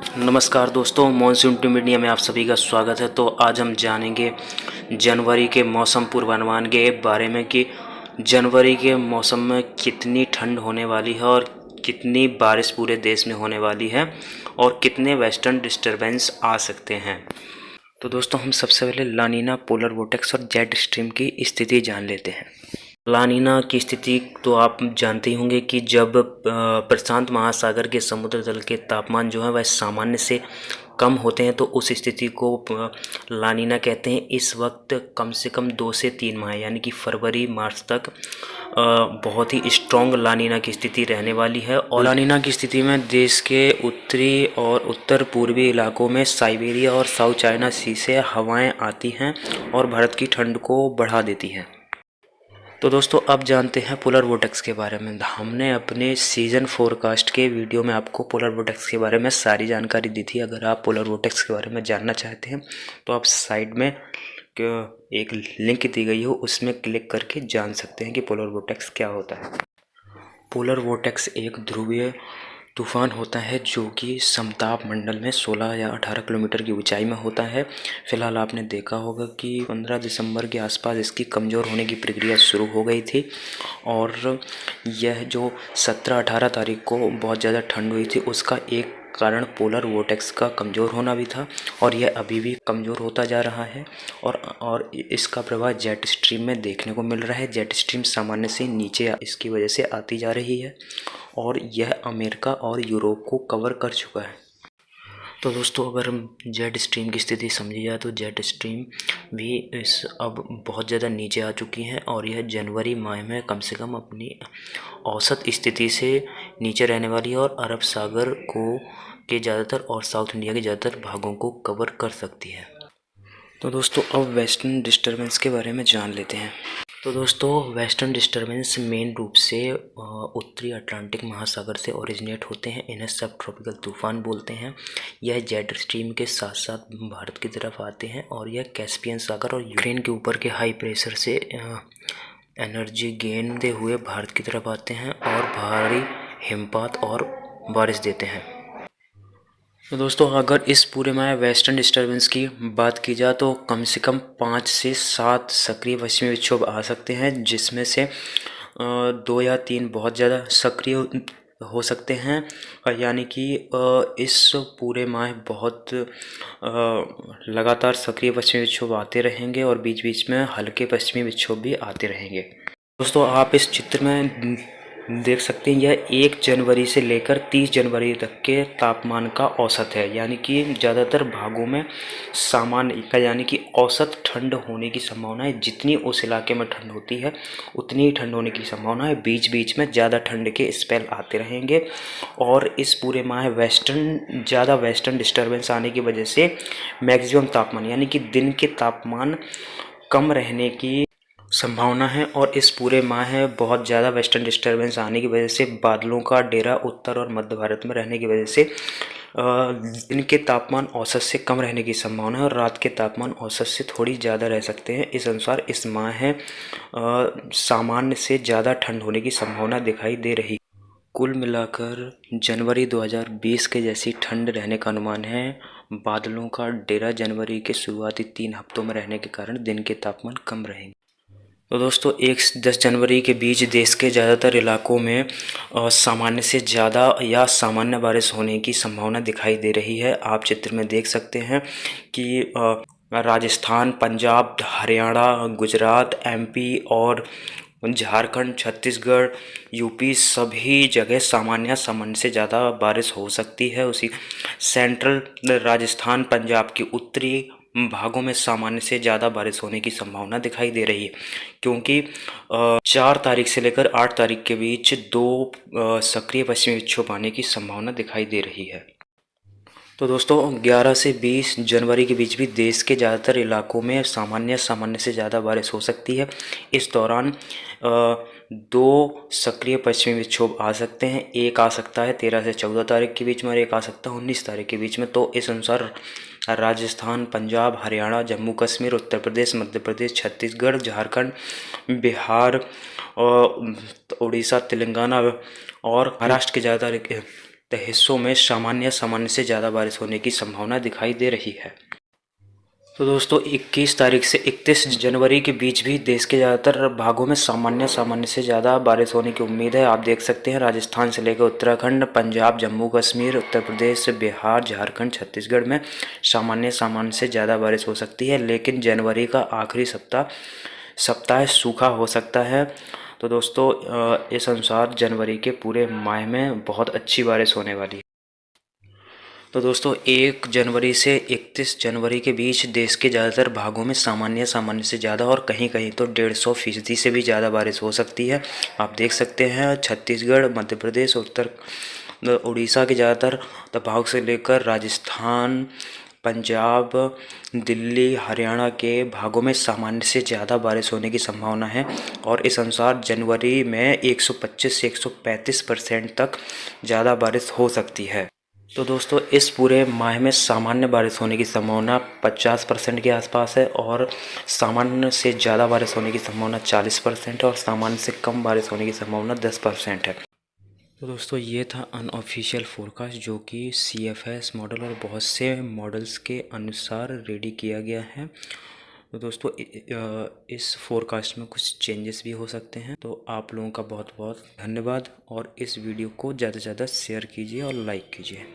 नमस्कार दोस्तों, monsoon to media में आप सभी का स्वागत है। तो आज हम जानेंगे जनवरी के मौसम पूर्वानुमान के बारे में कि जनवरी के मौसम में कितनी ठंड होने वाली है और कितनी बारिश पूरे देश में होने वाली है और कितने वेस्टर्न डिस्टर्बेंस आ सकते हैं। तो दोस्तों, हम सबसे पहले लानीना, पोलर वोर्टेक्स और जेट स्ट्रीम की स्थिति जान लेते हैं। लानीना की स्थिति तो आप जानते ही होंगे कि जब प्रशांत महासागर के समुद्र तल के तापमान जो है वह सामान्य से कम होते हैं तो उस स्थिति को लानीना कहते हैं। इस वक्त कम से कम 2 से 3 माह यानी कि फरवरी मार्च तक बहुत ही स्ट्रॉन्ग लानीना की स्थिति रहने वाली है। और लानीना की स्थिति में देश के उत्तरी और उत्तर पूर्वी इलाकों में साइबेरिया और साउथ चाइना सी से हवाएं आती हैं और भारत की ठंड को बढ़ा देती हैं। तो दोस्तों, अब जानते हैं पोलर वोर्टेक्स के बारे में। हमने अपने सीज़न फोरकास्ट के वीडियो में आपको पोलर वोर्टेक्स के बारे में सारी जानकारी दी थी। अगर आप पोलर वोर्टेक्स के बारे में जानना चाहते हैं तो आप साइड में एक लिंक दी गई हो उसमें क्लिक करके जान सकते हैं कि पोलर वोर्टेक्स क्या होता है। पोलर वोर्टेक्स एक ध्रुवीय तूफान होता है जो कि समताप मंडल में 16 या 18 किलोमीटर की ऊंचाई में होता है। फिलहाल आपने देखा होगा कि 15 दिसंबर के आसपास इसकी कमज़ोर होने की प्रक्रिया शुरू हो गई थी और यह जो 17-18 तारीख को बहुत ज़्यादा ठंड हुई थी उसका एक कारण पोलर वोर्टेक्स का कमज़ोर होना भी था और यह अभी भी कमज़ोर होता जा रहा है और इसका प्रभाव जेट स्ट्रीम में देखने को मिल रहा है। जेट स्ट्रीम सामान्य से नीचे इसकी वजह से आती जा रही है और यह अमेरिका और यूरोप को कवर कर चुका है। तो दोस्तों, अगर हम जेट स्ट्रीम की स्थिति समझी जाए तो जेट स्ट्रीम भी अब बहुत ज़्यादा नीचे आ चुकी है और यह जनवरी माह में कम से कम अपनी औसत स्थिति से नीचे रहने वाली है और अरब सागर के ज़्यादातर और साउथ इंडिया के ज़्यादातर भागों को कवर कर सकती है। तो दोस्तों, अब वेस्टर्न डिस्टर्बेंस के बारे में जान लेते हैं। तो दोस्तों, वेस्टर्न डिस्टर्बेंस मेन रूप से उत्तरी अटलांटिक महासागर से ओरिजिनेट होते हैं। इन्हें सब ट्रॉपिकल तूफान बोलते हैं। यह जेट स्ट्रीम के साथ साथ भारत की तरफ आते हैं और यह कैस्पियन सागर और यूक्रेन के ऊपर के हाई प्रेशर से एनर्जी गेंदते हुए भारत की तरफ आते हैं और भारी हिमपात और बारिश देते हैं। तो दोस्तों, अगर इस पूरे में वेस्टर्न डिस्टर्बेंस की बात की जाए तो कम से कम 5 से 7 सक्रिय पश्चिमी विक्षोभ आ सकते हैं, जिसमें से 2 या 3 बहुत ज़्यादा सक्रिय हो सकते हैं। यानी कि इस पूरे माह बहुत लगातार सक्रिय पश्चिमी विक्षोभ आते रहेंगे और बीच बीच में हल्के पश्चिमी विक्षोभ भी आते रहेंगे। दोस्तों, आप इस चित्र में देख सकते हैं यह 1 जनवरी से लेकर 30 जनवरी तक के तापमान का औसत है। यानी कि ज़्यादातर भागों में सामान्य यानी कि औसत ठंड होने की संभावना है। जितनी उस इलाके में ठंड होती है उतनी ही ठंड होने की संभावना है। बीच बीच में ज़्यादा ठंड के स्पेल आते रहेंगे और इस पूरे माह ज़्यादा वेस्टर्न डिस्टर्बेंस आने की वजह से मैक्सिमम तापमान यानी कि दिन के तापमान कम रहने की संभावना है। और इस पूरे माह बहुत ज़्यादा वेस्टर्न डिस्टर्बेंस आने की वजह से बादलों का डेरा उत्तर और मध्य भारत में रहने की वजह से दिन के तापमान औसत से कम रहने की संभावना है और रात के तापमान औसत से थोड़ी ज़्यादा रह सकते हैं। इस अनुसार इस माह सामान्य से ज़्यादा ठंड होने की संभावना दिखाई दे रही। कुल मिलाकर जनवरी 2020 के जैसी ठंड रहने का अनुमान है। बादलों का डेरा जनवरी के शुरुआती 3 हफ्तों में रहने के कारण दिन के तापमान कम रहेंगे। तो दोस्तों, 1 से 10 जनवरी के बीच देश के ज़्यादातर इलाकों में सामान्य से ज़्यादा या सामान्य बारिश होने की संभावना दिखाई दे रही है। आप चित्र में देख सकते हैं कि राजस्थान, पंजाब, हरियाणा, गुजरात, एमपी और झारखंड, छत्तीसगढ़, यूपी सभी जगह सामान्य से ज़्यादा बारिश हो सकती है। उसी सेंट्रल राजस्थान, पंजाब के उत्तरी भागों में सामान्य से ज़्यादा बारिश होने की संभावना दिखाई दे रही है, क्योंकि 4 तारीख से लेकर 8 तारीख के बीच 2 सक्रिय पश्चिमी विक्षोभ आने की संभावना दिखाई दे रही है। तो दोस्तों, 11 से 20 जनवरी के बीच भी देश के ज़्यादातर इलाकों में सामान्य से ज़्यादा बारिश हो सकती है। इस दौरान 2 सक्रिय पश्चिमी विक्षोभ आ सकते हैं। एक आ सकता है 13 से 14 तारीख के बीच में और एक आ सकता है 19 तारीख के बीच में। तो इस अनुसार राजस्थान, पंजाब, हरियाणा, जम्मू कश्मीर, उत्तर प्रदेश, मध्य प्रदेश, छत्तीसगढ़, झारखंड, बिहार, उड़ीसा, तेलंगाना और महाराष्ट्र के ज़्यादातर हिस्सों में सामान्य से ज़्यादा बारिश होने की संभावना दिखाई दे रही है। तो दोस्तों 21 तारीख से 31 जनवरी के बीच भी देश के ज़्यादातर भागों में सामान्य से ज़्यादा बारिश होने की उम्मीद है। आप देख सकते हैं राजस्थान से लेकर उत्तराखंड, पंजाब, जम्मू कश्मीर, उत्तर प्रदेश, बिहार, झारखंड, छत्तीसगढ़ में सामान्य से ज़्यादा बारिश हो सकती है। लेकिन जनवरी का आखिरी सप्ताह सूखा हो सकता है। तो दोस्तों इस अनुसार जनवरी के पूरे माह में बहुत अच्छी बारिश होने वाली है। तो दोस्तों 1 जनवरी से 31 जनवरी के बीच देश के ज़्यादातर भागों में सामान्य से ज़्यादा और कहीं-कहीं तो 150% से भी ज़्यादा बारिश हो सकती है। आप देख सकते हैं छत्तीसगढ़, मध्य प्रदेश, उड़ीसा के ज़्यादातर भाग से लेकर राजस्थान, पंजाब, दिल्ली, हरियाणा के भागों में सामान्य से ज़्यादा बारिश होने की संभावना है। और इस अनुसार जनवरी में 125 से 135% तक ज़्यादा बारिश हो सकती है। तो दोस्तों इस पूरे माह में सामान्य बारिश होने की संभावना 50% के आसपास है और सामान्य से ज़्यादा बारिश होने की संभावना 40% है और सामान्य से कम बारिश होने की संभावना 10% है। तो दोस्तों ये था अनऑफिशियल फोरकास्ट जो कि CFS मॉडल और बहुत से मॉडल्स के अनुसार रेडी किया गया है। तो दोस्तों इस फोरकास्ट में कुछ चेंजेस भी हो सकते हैं। तो आप लोगों का बहुत बहुत धन्यवाद और इस वीडियो को ज़्यादा से ज़्यादा शेयर कीजिए और लाइक कीजिए।